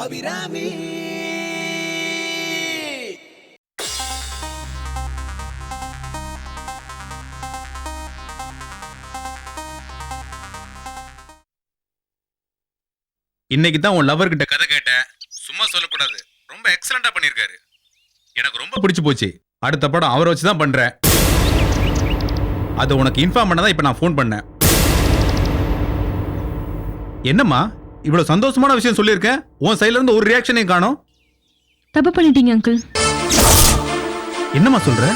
அபிராமி. இன்னைக்கு தான் உன் லவர் கிட்ட கதை கேட்டேன். சும்மா சொல்லக்கூடாது, ரொம்ப எக்ஸலண்டா பண்ணிருக்காரு. எனக்கு ரொம்ப பிடிச்சு போச்சு. அடுத்த படம் அவரை வச்சு தான் பண்றேன். அது உனக்கு இன்ஃபார்ம் பண்ணதான் இப்ப நான் ஃபோன் பண்ணேன். என்னம்மா இவ்வளவு சந்தோஷமான விஷயம் சொல்லியிருக்கேன், உன் சைடுல இருந்து ஒரு ரியாக்ஷனையும் காணோம். தப்பு பண்ணிட்டீங்க அங்கிள். என்னம்மா சொல்ற?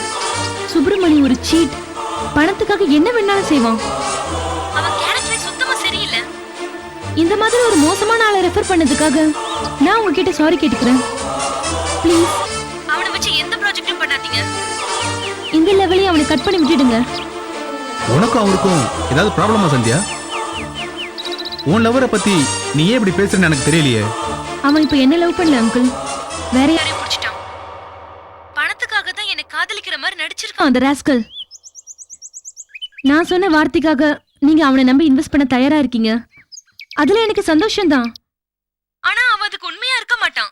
சுப்பிரமணி ஒரு சீட். பணத்துக்காக என்ன வேணாலும் செய்வான். அவன் கேரக்டர் சுத்தமா சரியில்லை. இந்த மாதிரி ஒரு மோசமான ஆளை ரெஃபர் பண்ணதுக்காக நான் உங்ககிட்ட சாரி கேட்டுக்கிறேன். ப்ளீஸ் அவனை வச்சு எந்த ப்ராஜெக்டும் பண்ணாதீங்க. இந்த லெவலையும் அவனை கட் பண்ணி விட்டுடுங்க. உனக்கும் அவருக்கும் ஏதாவது ப்ராப்ளமா சந்தியா? உன் லவரை பத்தி நீ ஏன் இப்படி பேசுறன்னு எனக்கு தெரியலையே. அவன் இப்ப என்ன லவ் பண்ணல அங்கிள், வேற யாரையும் பிடிச்சிட்டான். பணத்துக்காக தான் என்னை காதலிக்கிற மாதிரி நடிச்சிருக்கான் அந்த ராஸ்கல். நான் சொன்ன வார்த்தைக்காக நீங்க அவனை நம்பி இன்வெஸ்ட் பண்ண தயாரா இருக்கீங்க. அதுல எனக்கு சந்தோஷம் தான். ஆனா அவன் அதுக்கு உண்மையா இருக்க மாட்டான்.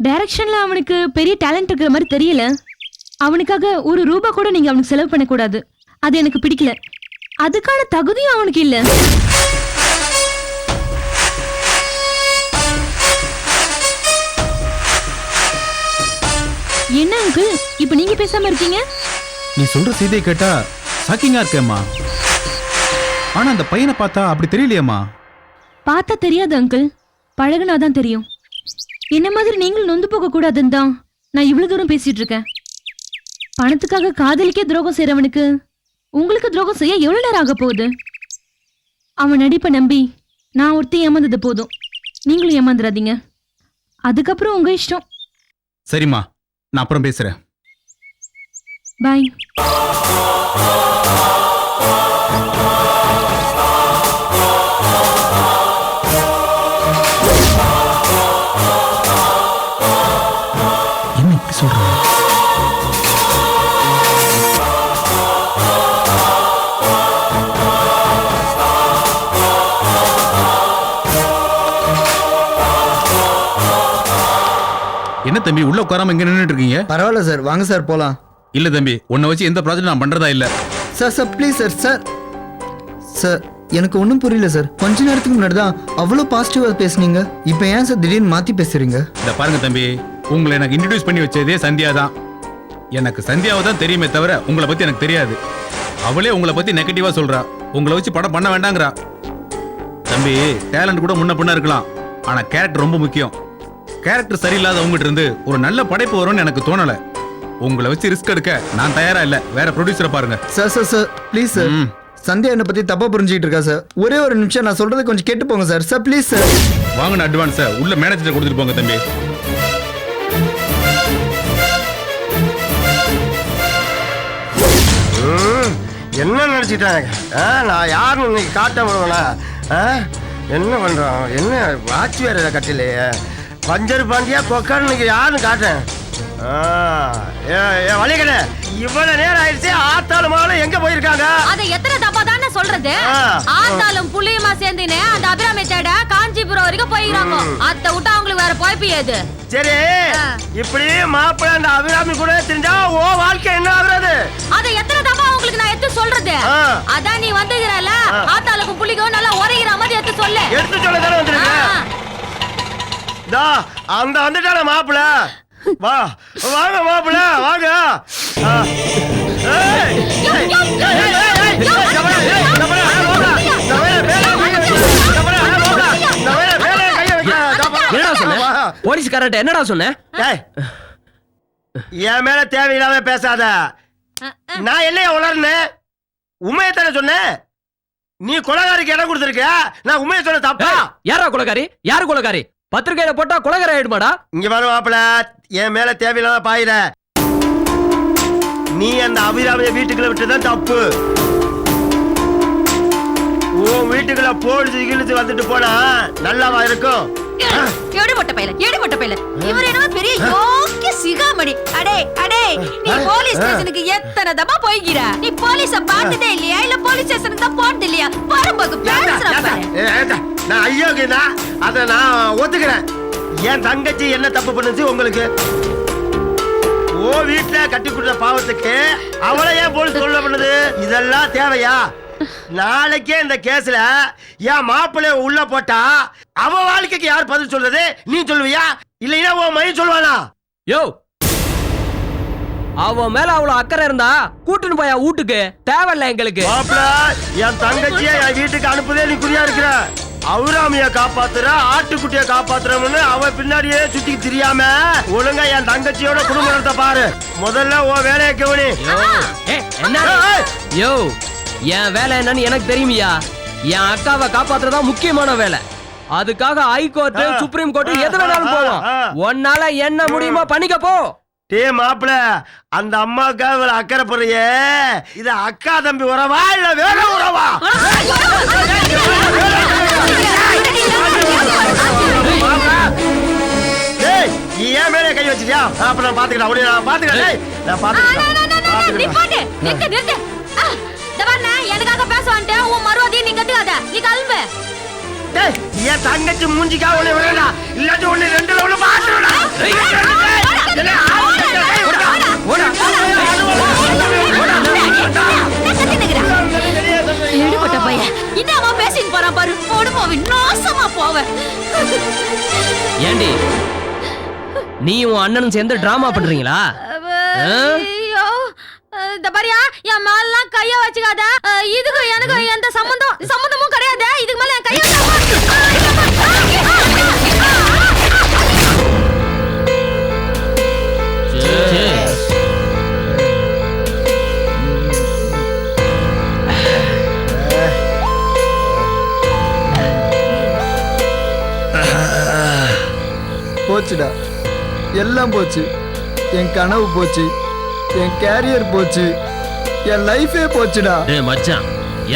டைரக்ஷன்ல அவனுக்கு பெரிய டேலண்ட் இருக்கிற மாதிரி தெரியல. அவனுக்காக ஒரு ரூபா கூட நீங்க அவனுக்கு செலவு பண்ணக்கூடாது. அது எனக்கு பிடிக்கல. அதுக்கான தகுதியும் அவனுக்கு இல்ல. என்ன அங்கிள் இப்ப நீங்க பேசாம இருக்கீங்க? நீ சொல்ற செய்தியை கேட்டா ஷாக்கிங்கா இருக்கேம்மா. ஆனா அந்த பையனை பார்த்தா அப்படி தெரியலையேம்மா. பார்த்தா தெரியாது அங்கிள், பழகுனாதான் தெரியும். என்ன மாதிரி நீங்களும் நொந்து போக கூடாதுன்னு தான் நான் இவ்வளவு தூரம் பேசிட்டு இருக்கேன். பணத்துக்காக காதலிக்கே துரோகம் செய்யறவனுக்கு உங்களுக்கு துரோகம் செய்ய எவ்வளவு நேரம் ஆக போகுது? அவன் நடிப்பை நம்பி நான் ஒருத்தையும் ஏமாந்தது போதும். நீங்களும் ஏமாந்துடாதீங்க. அதுக்கப்புறம் உங்க இஷ்டம். சரிம்மா, நான் அப்புறம் பேசுறேன். பாய். என்ன இப்படி சொல்ற? என்ன தம்பி உள்ள உட்காராம இங்க நின்னுட்டு இருக்கீங்க? பரவாயில்ல சார், வாங்க சார் போலாம். இல்ல தம்பி, உன்னை வச்சு எந்த ப்ராஜெக்ட் நான் பண்றதா இல்ல. Sir sir please sir. Sir sir எனக்கு ஒன்றும் புரியல சார். கொஞ்ச நேரத்துக்கு முன்னாடி தான் அவ்வளோ பாசிட்டிவாக பேசுனீங்க. இப்போ ஏன் சார் திடீர்னு மாற்றி பேசுறீங்க? இத பாருங்க தம்பி, உங்களை எனக்கு இன்ட்ரடியூஸ் பண்ணி வச்சதே சந்தியா தான். எனக்கு சந்தியாவை தான் தெரியுமே தவிர உங்களை பத்தி எனக்கு தெரியாது. அவளே உங்களை பத்தி நெகட்டிவா சொல்றா. உங்களை வச்சு படம் பண்ண வேண்டாங்கிறா. தம்பி, டேலண்ட் கூட முன்ன பின்ன இருக்கலாம், ஆனா கேரக்டர் ரொம்ப முக்கியம். கேரக்டர் சரியில்லாத உங்ககிட்ட இருந்து ஒரு நல்ல படைப்பு வரும்னு எனக்கு தோணல. உங்களை வச்சு ரிஸ்க் எடுக்க நான் தயாரா இல்ல. வேற ப்ரொடியூசரை பாருங்க. Sir sir sir please sir. Sandhya என்னை பத்தி தப்பா புரிஞ்சுக்கிட்டு இருக்கா சார். ஒரே ஒரு நிமிஷம் நான் சொல்றது கொஞ்சம் கேட்டு போங்க சார். Sir please sir. வாங்கின அட்வான்ஸை உள்ள மேனேஜர் கொடுத்துட்டு போங்க தம்பி. என்ன நினைச்சிட்டாங்க? நான் யாருன்னு இன்னைக்கு காட்ட முடியும்னா? என்ன பண்றோம்? என்ன வாட்சி வேற கட்டிலையே? பஞ்சர் பாண்டியா கொக்கான்னு இன்னைக்கு யாருன்னு காட்டேன். வழிகட இவ்வளவு நேரம் ஆயிடுச்சு. ஆத்தாலும் மகளும் எங்க போயிருக்காங்க? அத எத்தனை தப்பா தானே சொல்றது? ஆத்தாலும் புள்ளியமா சேர்ந்துனே அந்த அபிராமி தேட காஞ்சிபுரம் வரைக்கும் போயிருக்காங்க. அத்தை விட்டா அவங்களுக்கு வேற போய்ப்பியாது. சரி, இப்படி மாப்பிள்ள அந்த அபிராமி கூட தெரிஞ்சா ஓ வாழ்க்கை என்ன ஆகுறது? அத எத்தனை தப்பா உங்களுக்கு நான் எடுத்து சொல்றது? அதான் நீ வந்துகிறல, ஆத்தாளுக்கும் புள்ளிக்கும் நல்லா உரைகிற மாதிரி எடுத்து சொல்லு. எடுத்து சொல்ல தானே வந்துருக்க. அந்த வந்துட்டான மாப்பிள்ள. வா வாங்க மாப்பிள்ள வாங்க. என்னடா சொன்ன? போலீஸ்காரட்ட என்னடா சொன்ன? என் மேல தேவையில்லாம பேசாத. நான் என்னைய உளர்னேன்? உண்மையை தானே சொன்னேன். நீ கொலைகாரிக்கு இடம் கொடுத்திருக்க. நான் உண்மையை சொன்ன தப்பா? யாரா கொலைகாரி? யாரு கொலைகாரி? பத்திரிகையில போட்டா கொலைகாரி ஆயிடுமாடா? இங்க வர மாப்பிள, என் மேல தேவையில்லாம பாயிர. நீ அந்த அபிராமிய வீட்டுக்குள்ள விட்டுதான் தப்பு. உன் வீட்டுக்குள்ள போலீஸ் இழுத்து வந்துட்டு போனா நல்லாவா இருக்கும்? எடுபட்ட பையல இவர் என்ன பெரிய யோக்கிய சிகாமணி. அடே அடே, நீ போலீஸ் ஸ்டேஷனுக்கு எத்தனை தடவை போய்கிற? நீ போலீஸ பார்த்ததே இல்லையா? இல்ல போலீஸ் ஸ்டேஷனுக்கு தான் போனது இல்லையா? வரும்போது பேசுற பாரு. நான் ஐயோக்கியனா அதை நான் ஒத்துக்கிறேன். என் தங்கச்சி என்ன தப்பு பண்ணுச்சு உங்களுக்கு? ஓ வீட்டுல கட்டி கொடுத்த பாவத்துக்கு அவளை ஏன் போலீஸ் சொல்ல பண்ணுது? இதெல்லாம் தேவையா? நாளைக்கே இந்த கேஸ்ல என் மாப்பிள்ளைய உள்ள போட்டா அவ வாழ்க்கைக்கு யார் பதில் சொல்றது? நீ சொல்லுவியா இல்லைன்னா உன் மணி சொல்லுவானா? யோ, அவன் மேல அவ்வளவு அக்கறை இருந்தா கூட்டுன்னு போயா வீட்டுக்கு. தேவையில்ல எங்களுக்கு. மாப்பிள்ள, என் தங்கச்சிய என் வீட்டுக்கு அனுப்புதே நீ குறியா இருக்கிற. அவுராமிய காப்பாத்துற, ஆட்டுக்குட்டிய காப்பாத்துறோம்னு அவ பின்னாடியே சுத்தி தெரியாம ஒழுங்கா என் தங்கச்சியோட குடும்பத்தை பாரு. முதல்ல உன் வேலையை கவனி. யோ, என் வேலை என்னன்னு எனக்கு தெரியுமியா. என் அக்காவை காப்பாத்துறதா முக்கியமான வேலை. அதுக்காக ஹைகோர்ட், சுப்ரீம் கோர்ட் எது வேணாலும் போவோம். உன்னால என்ன முடியுமோ பண்ணிக்க போ. டே மாப்பிள, அந்த அம்மாக்கா இவ்வளவு அக்கறை போறியே, இது அக்கா தம்பி உறவா இல்ல வேற உறவா? ஏன் மேலே கை வச்சிட்டியா? அப்ப நான் பாத்துக்கிறேன். நான் பாத்துக்கிறேன். எனக்காக பேச வந்துட்டேன். உன் மறுவாதியை நீ கத்துக்காத. நீ கிளம்பு. என் தங்கச்சி மூஞ்சிக்கா உன்னை விடா, இல்லாட்டி உன்னை ரெண்டுல ஒண்ணு பாத்துடா. எடுபட்ட பையன் இன்னும் பேசிட்டு போறான் பாரு. போடு போவேன், நாசமா போவேன். ஏண்டி நீ உன் அண்ணனும் சேர்ந்து டிராமா பண்றீங்களா? ஐயோ, இந்த பாரியா, என் மேலாம் கைய வச்சுக்காத. இதுக்கு எனக்கு எந்த சம்பந்தமும் கிடையாது. இதுக்கு மேல என் கைய போச்சுடா, எல்லாம் போச்சு. என் கனவு போச்சு, என் கேரியர் போச்சு, என் லைஃபே போச்சுடா. டேய் மச்சான்,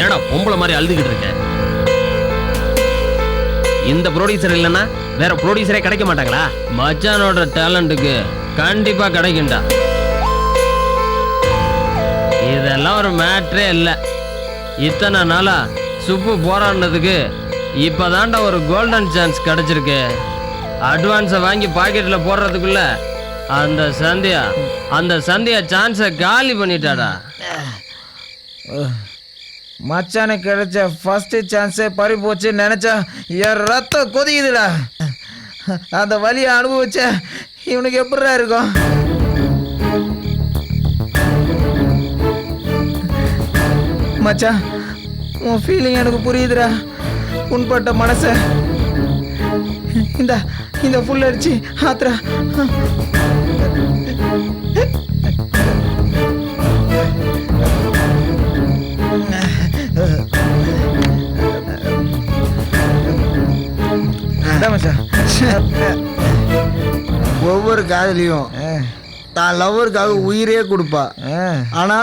ஏடா பொம்பளை மாதிரி அழுதுகிட்டு இருக்க? இந்த ப்ரொடியூசர் இல்லைன்னா வேற ப்ரொடியூசரே கிடைக்க மாட்டாங்களா? மச்சானோட டேலண்ட்டுக்கு கண்டிப்பா கிடைக்கும்டா. இதெல்லாம் ஒரு மேட்ரே இல்லை. இத்தனை நாளா சுப்பு போராடினதுக்கு இப்பதான்டா ஒரு கோல்டன் சான்ஸ் கிடைச்சிருக்கு. அட்வான்ஸை வாங்கி பாக்கெட்ல போடுறதுக்குள்ள அந்த சந்தியா சான்ஸை காலி பண்ணிட்டாடா. மச்சானுக்கு கிடைச்ச ஃபர்ஸ்ட் சான்ஸே பறி போச்சுன்னு நினைச்சா என் ரத்தம் கொதிக்குதுடா. அந்த வலியை அனுபவிச்ச இவனுக்கு எப்படிடா இருக்கும்? மச்சான், உன் ஃபீலிங் எனக்கு புரியுதுடா. உன்பட்ட மனசை இந்த ஃபுல் அடிச்சு ஆத்ரா. ஒவ்வொரு காதலியும் தான் லவ்வருக்காக உயிரே கொடுப்பா. ஆனா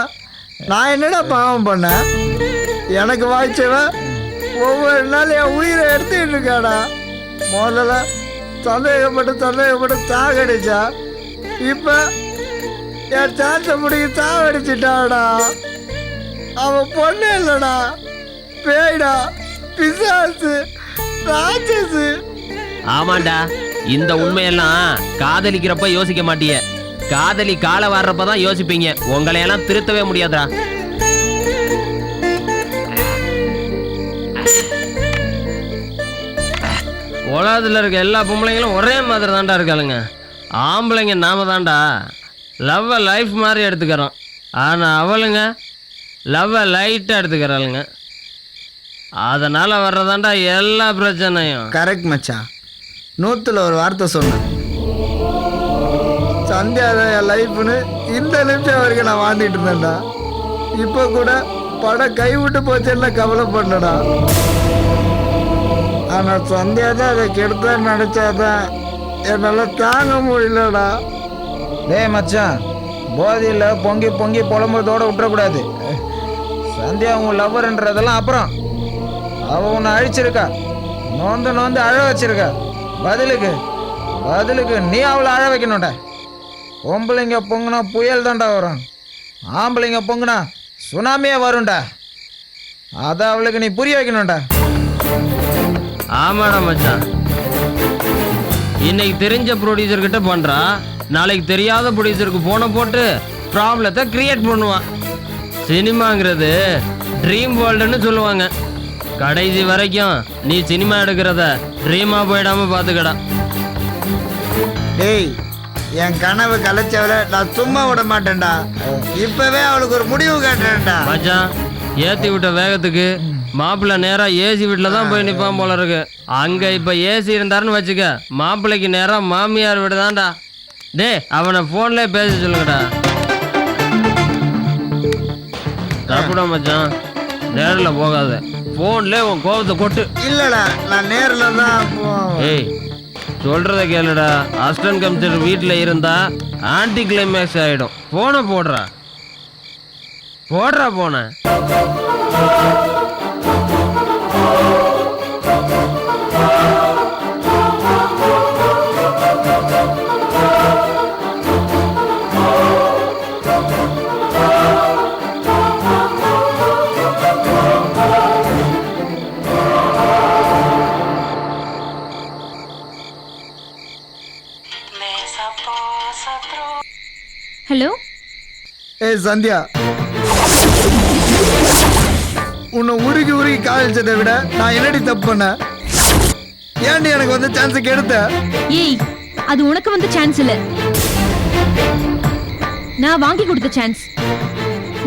நான் என்னடா பாவம் பண்ணேன்? எனக்கு வாய்ச்சவன் ஒவ்வொரு நாள் என் உயிரை எடுத்துக்கிட்டு இருக்காடா. முதல்ல சந்தேகப்பட்டு சாகடிச்சா, இப்ப என் சான்ஸை முடிக்க சாவடிச்சிட்டாடா. அவன் பொண்ணு இல்லடா, பேய்டா, பிசாசு, ராட்சசு. ஆமாண்டா, இந்த உண்மையெல்லாம் காதலிக்கிறப்ப யோசிக்க மாட்டிய. காதலி காலை வர்றப்பதான் யோசிப்பீங்க. உங்களையெல்லாம் திருத்தவே முடியாதுடா. உலகத்தில் இருக்க எல்லா பொம்பளைங்களும் ஒரே மாதிரி தான்டா இருக்காளுங்க. ஆம்பளைங்க நாம தான்டா லவ்வை லைஃப் மாதிரி எடுத்துக்கிறோம். ஆனால் அவளுங்க லவ்வை லைட்டாக எடுத்துக்கிறாளுங்க. அதனால் வர்றதாண்டா எல்லா பிரச்சனையும். கரெக்ட் மச்சான், 100ல் ஒரு வார்த்தை சொன்னேன். சந்தியாதான் என் லைஃப்னு இந்த நிமிஷம் வரைக்கும் நான் வாழ்ந்துட்டு இருந்தேன்டா. இப்போ கூட படம் கைவிட்டு போச்சுன்னு கவலைப்படலடா. ஆனால் சந்தியா தான் அதை கெடுத்தான்னு நினச்சாதான் என்னால் தாங்க முடியலடா. டேய் மச்சான், போதையில் பொங்கி புலம்புறதோட விட்டுறக்கூடாது. சந்தியா உன் லவ்வர்ன்றதெல்லாம் அப்புறம். அவள் உன்னை அழிச்சிருக்கா, நோந்து அழ வச்சிருக்கா. பதிலுக்கு நீ அவளை அழ வைக்கணும்டா. பொம்பளைங்க பொங்குனா புயல் தாண்டா வரும், ஆம்பளைங்க பொங்குனா சுனாமியே வரும்டா. அதை அவளுக்கு நீ புரிய வைக்கணும்டா. ஆமாடா மச்சான். இன்னைக்கு தெரிஞ்ச ப்ரொடியூசர் கிட்ட பண்றா, நாளைக்கு தெரியாத ப்ரொடியூசருக்கு போன போட்டு ப்ராப்ளத்தை கிரியேட் பண்ணுவான். சினிமாங்கிறது ட்ரீம் வேர்ல்டுன்னு சொல்லுவாங்க. கடைசி வரைக்கும் நீ சினிமா எடுக்கிறத ட்ரீமா போயிடாம பாத்துக்கடா. டேய், என் கனவு கலைச்சவளை நான் சும்மா விட மாட்டேன்டா. இப்பவே அவளுக்கு ஒரு முடிவு காட்டுறேன்டா. மச்சான், ஏத்தி விட்ட வேகத்துக்கு மாப்பிள்ளை நேரா ஏசி வீட்டில் தான் போய் நிற்பான் போல இருக்கு. அங்க இப்ப ஏசி இருந்தாருன்னு வச்சுக்க, மாப்பிள்ளைக்கு நேரா மாமியார் வீடு தான்டா. டேய், அவனை போன்ல பேச சொல்லுங்கடா. தப்புடா மச்சான், நேரில் போகாத, போன்ல உன் கோபத்தை கொட்டு. இல்லடா, நான் நேர்ல தான் ஏய், சொல்றத கேளுடா. அஸ்டன் கம்சர் வீட்டில் இருந்தா ஆன்டி கிளைமேக்ஸ் ஆயிடும். போனை போடுறா போன. ஹலோ, ஏய் சந்தியா, உன்னை உருகி உருகி காதலிச்சதை விட நான் என்னடி தப்பு பண்ணேன்? ஏன்டி எனக்கு வந்து சான்ஸ் கெடுத்த? ஏய், அது உனக்கு வந்து சான்ஸ் இல்ல, நான் வாங்கி கொடுத்த சான்ஸ்.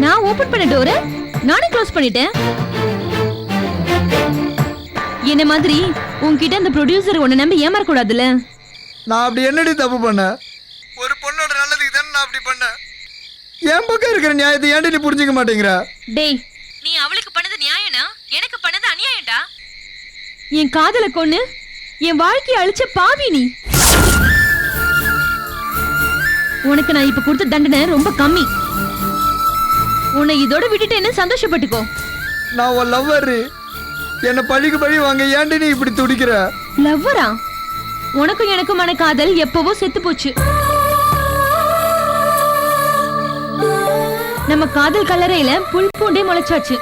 நான் ஓபன் பண்ண டோர நானே க்ளோஸ் பண்ணிட்டேன். என்ன மாதிரி உன்கிட்ட அந்த ப்ரொடியூசர் உன்னை நம்பி ஏமாற கூடாதுல்ல. நான் அப்படி என்னடி தப்பு பண்ணேன்? ஒரு பொண்ணோட நல்லதுக்கு தானே நான் அப்படி பண்ணேன். என் பக்கம் இருக்கிற நியாயத்தை ஏன்டி நீ புரிஞ்சுக்க மாட்டேங்கிற? டேய், நீ அவளுக்கு பண்ணது நியாயம்னா எனக்கு பண்ணது அநியாயம்டா. என் காதல கொன்னு என் வாழ்க்கையை அழிச்ச பாவி நீ. உனக்கு நான் இப்ப கொடுத்த தண்டனை ரொம்ப கம்மி. உன்னை இதோட விட்டுட்டேன்னு சந்தோஷப்பட்டுக்கோ. நான் உன் லவ்வர். என்னை பழிக்கு பழி வாங்க ஏன்டி நீ இப்படி துடிக்கிற? லவ்வரா? உனக்கும் எனக்குமான காதல் எப்பவோ செத்து போச்சு. நம்ம காதல் கல்லறையில புல் பூண்டே முளைச்சாச்சு.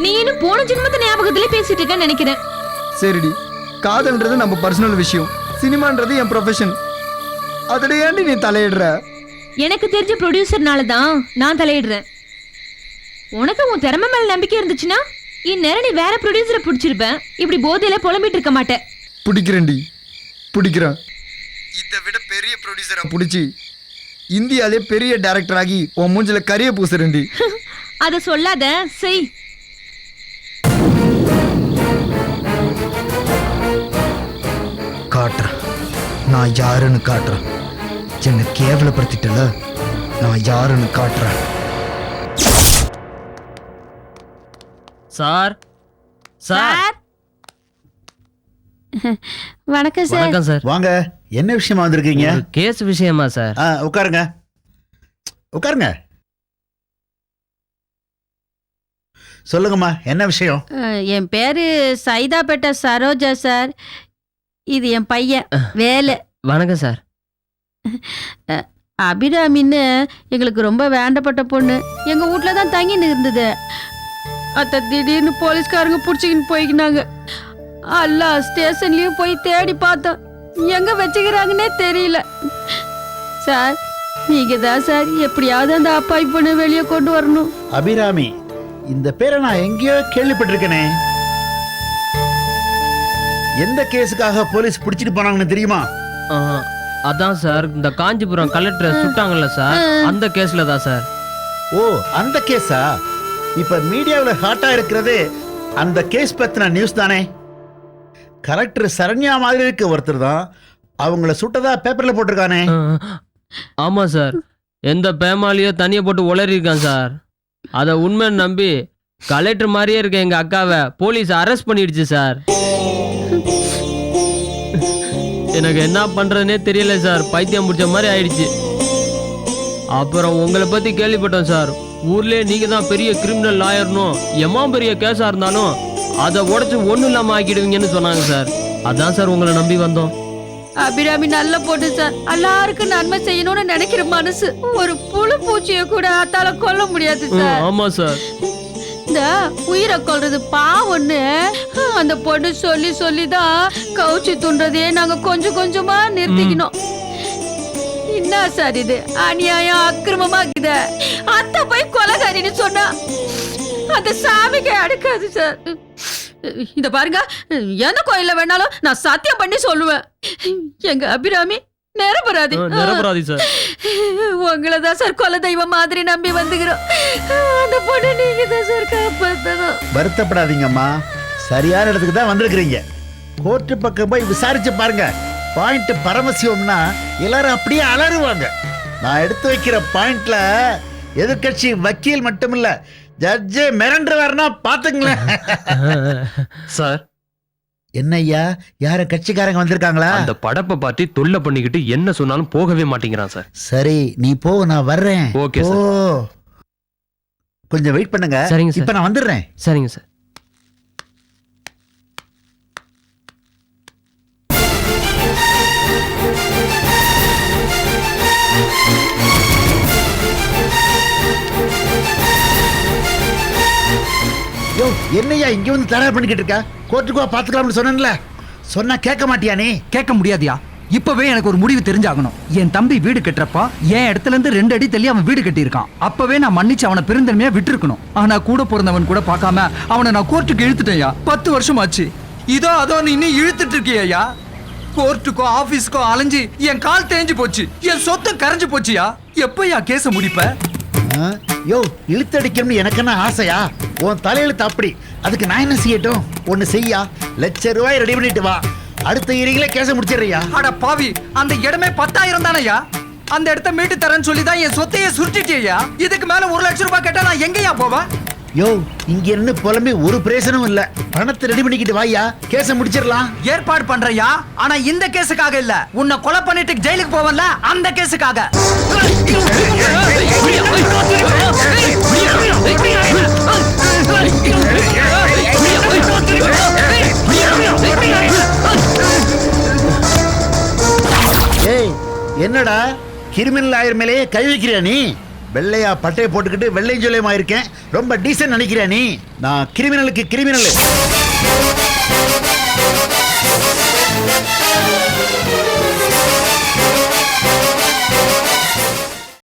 நீ இன்னும் போன ஜென்மத்தை ஞாபகத்திலே பேசிட்டு இருக்கன்னு நினைக்கிறேன். சரிடி, காதல்ன்றது நம்ம பர்சனல் விஷயம், சினிமான்றது என் ப்ரொஃபஷன். அதுல ஏன்டி நீ தலையிடுற? எனக்கு தெரிஞ்ச ப்ரொடியூசர்னால தான் நான் தலையிடுறேன். உனக்கு உன் திறமை மேல நம்பிக்கை இருந்துச்சுன்னா இந்நேரம் நீ வேற ப்ரொடியூசரை பிடிச்சிருப்ப. இப்படி போதையில புலம்பிட்டு இருக்க மாட்டேன். பிடிக்கிறேன்டி, பிடிக்கிறேன். இதை விட பெரிய ப்ரொடியூசரை பிடிச்சி இந்தியாலே பெரிய டைரக்டர் ஆகி உன் மூஞ்சில கரிய பூசுறேன்டி. அத சொல்லாத, செய். காட்டுறேன், நான் யாருன்னு காட்டுறேன். என்னை கேவலப்படுத்திட்டல, நான் யாருன்னு காட்டுறேன். சார் சார் வணக்கம் சார். வணக்கம் சார். வாங்க, என்ன விஷயமா வந்திருக்கீங்க? ஒரு கேஸ் விஷயமா சார்? உட்காருங்க உட்காருங்க. சொல்லுங்கம்மா, என்ன விஷயம்? என் பேரு சைதாப்பேட்டை சரோஜா சார். இது என் பையன் வேலை. வணக்கம் சார். அபிராமின்னு எங்களுக்கு ரொம்ப வேண்டப்பட்ட பொண்ணு. எங்க வீட்ல தான் தங்கின்னு இருந்தது. அத்த திடீர்னு போலீஸ்காரங்க பிடிச்சிக்கின்னு போய்க்கினாங்க. எல்லா ஸ்டேஷன்லயும் போய் தேடி பார்த்தோம், எங்க வச்சுக்கிறாங்கன்னே தெரியல. சார், நீங்க தான் சார் எப்படியாவது அந்த அப்பாவி பொண்ணு வெளியே கொண்டு வரணும். அபிராமி, இந்த பேரை நான் எங்கேயோ கேள்விப்பட்டிருக்கேனே. எந்த கேஸுக்காக போலீஸ் பிடிச்சிட்டு போனாங்கன்னு தெரியுமா? அதான் சார், இந்த காஞ்சிபுரம் கலெக்டர் சுட்டாங்கல்ல சார், அந்த கேஸ்ல தான் சார். ஓ, அந்த கேஸா? இப்ப மீடியாவில் ஹாட்டா இருக்கிறது அந்த கேஸ் பத்தின நியூஸ் தானே. கலெக்டர் சரண்யா மாதிரி இருக்க ஒருத்தர் தான் அவங்கள சுட்டதா பேப்பர்ல போட்டிருக்கானே. ஆமா சார், எந்த பேமாலியோ தனியை போட்டு உளறி இருக்கான் சார். அதை உண்மைன்னு நம்பி கலெக்டர் மாதிரியே இருக்க எங்க அக்காவை போலீஸ் அரெஸ்ட் பண்ணிடுச்சு சார். எனக்கு என்ன பண்றதுனே தெரியல சார், பைத்தியம் முடிச்ச மாதிரி ஆயிடுச்சு. அப்புறம் உங்களை பத்தி கேள்விப்பட்டோம் சார். ஊர்லயே நீங்க தான் பெரிய கிரிமினல் லாயர்னும், எம்மா பெரிய கேஸா இருந்தாலும் அதை உடைச்சு ஒண்ணும் இல்லாம ஆக்கிடுவீங்கன்னு சொன்னாங்க சார். அதான் சார் உங்களை நம்பி வந்தோம். அபிராமி நல்ல பொண்ணு சார். எல்லாருக்கும் நன்மை செய்யணும்னு நினைக்கிற மனசு. ஒரு புழு பூச்சியை கூட அத்தால கொல்ல முடியாது சார். ஆமா சார். இந்த உயிரை கொல்றது பாவம்னு அந்த பொண்ணு சொல்லி சொல்லிதான் கவுச்சி துன்றதே நாங்க கொஞ்சம் கொஞ்சமா நிறுத்திக்கணும். என்ன சார் இது அநியாயம் அக்கிரமமா இருக்குது. அத்தை போய் கொலைகாரின்னு சொன்னா அந்த சாமிக்கு அடுக்காது சார். இத பாருங்க, எந்த கோயில்ல வேணாலும் நான் சத்தியம் பண்ணி சொல்லுவேன், எங்க அபிராமி நிரபராதி சார். உங்களதான் சார் கொலை தெய்வம் மாதிரி நம்பி வந்துக்கிறோம். அந்த பொண்ணு நீங்க தான் சார் காப்பாத்தணும். வருத்தப்படாதீங்கம்மா, சரியான இடத்துக்கு தான் வந்திருக்கிறீங்க. கோர்ட்டு பக்கம் போய் விசாரிச்சு பாருங்க. பாயிண்ட் பரமசிவம்னா எல்லாரும் அப்படியே அலறுவாங்க. நான் எடுத்து வைக்கிற பாயிண்ட்ல எதிர்கட்சி வக்கீல் மட்டும் இல்ல, ஜட்ஜே மிரண்டுவாருன்னா பாத்துங்களேன். சார் என்ன ஐயா, யார கட்சிக்காரங்க வந்திருக்காங்களா? அந்த படப்பை பார்த்து தொல்லை பண்ணிக்கிட்டு என்ன சொன்னாலும் போகவே மாட்டேங்கிறான் சார். சரி நீ போ, நான் வர்றேன். ஓகே ஓ, சார். கொஞ்சம் வெயிட் பண்ணுங்க. சரிங்க சார். இப்ப நான் வந்துடுறேன். சரிங்க சார். யோ, என்னய்யா இங்க வந்து தயார் பண்ணிக்கிட்டு இருக்க? கோர்ட்டுக்கு வா, பாத்துக்கலாம்னு சொன்னேன்ல. சொன்னா கேட்க மாட்டியா நீ? கேட்க முடியாதியா? இப்பவே எனக்கு ஒரு முடிவு தெரிஞ்சாகணும். என் தம்பி வீடு கட்டுறப்ப என் இடத்துல இருந்து 2 அடி தள்ளி அவன் வீடு கட்டியிருக்கான். அப்பவே நான் மன்னிச்சு அவனை பெருந்தன்மையா விட்டுருக்கணும். ஆனா கூட பிறந்தவன் கூட பார்க்காம அவனை நான் கோர்ட்டுக்கு இழுத்துட்டேன்யா. 10 வருஷம் ஆச்சு. இதோ அதோ நீ இன்னும் இழுத்துட்டு இருக்கியா? கோர்ட்டுக்கோ ஆபீஸ்க்கோ அலைஞ்சு என் கால் தேஞ்சு போச்சு, என் சொத்து கரைஞ்சு போச்சியா. எப்பயா கேஸ முடிப்ப? யோ, இழுத்தடிக்கணும்னு எனக்கு என்ன ஆசையா? உன் தலையெழுத்து அப்படி. அதுக்கு நான் என்ன செய்யட்டும்? ஒன்னு செய்யா, ₹1,00,000 ரெடி பண்ணிட்டு வா. அடுத்த ஈரிங்களே கேஸ முடிச்சிடுறியா? அட பாவி, அந்த இடமே 10,000 தானையா? அந்த இடத்த மீட்டு தரேன்னு சொல்லி தான் என் சொத்தையே சுருட்டிட்டியா. இதுக்கு மேல ₹1,00,000 கேட்டா நான் எங்கயா போவேன்? யோ, இங்க இருந்து புலம்பி ஒரு பிரயோசனமும் இல்ல. பணத்தை ரெடி பண்ணிக்கிட்டு வாயா, கேஸ முடிச்சிடலாம். ஏற்பாடு பண்றியா? ஆனா இந்த கேஸுக்காக இல்ல, உன்னை கொலை பண்ணிட்டு ஜெயிலுக்கு போவன்ல அந்த கேஸுக்காக. ஏய், என்னடா கிரிமினல் ஆயர் மேலேயே கை வைக்கிறியா நீ? வெள்ளையா பட்டையை போட்டுக்கிட்டு வெள்ளையும் சொல்லியமா இருக்கேன், ரொம்ப டீசன்ட் நினைக்கிறியா நீ? நான் கிரிமினலுக்கு கிரிமினல்.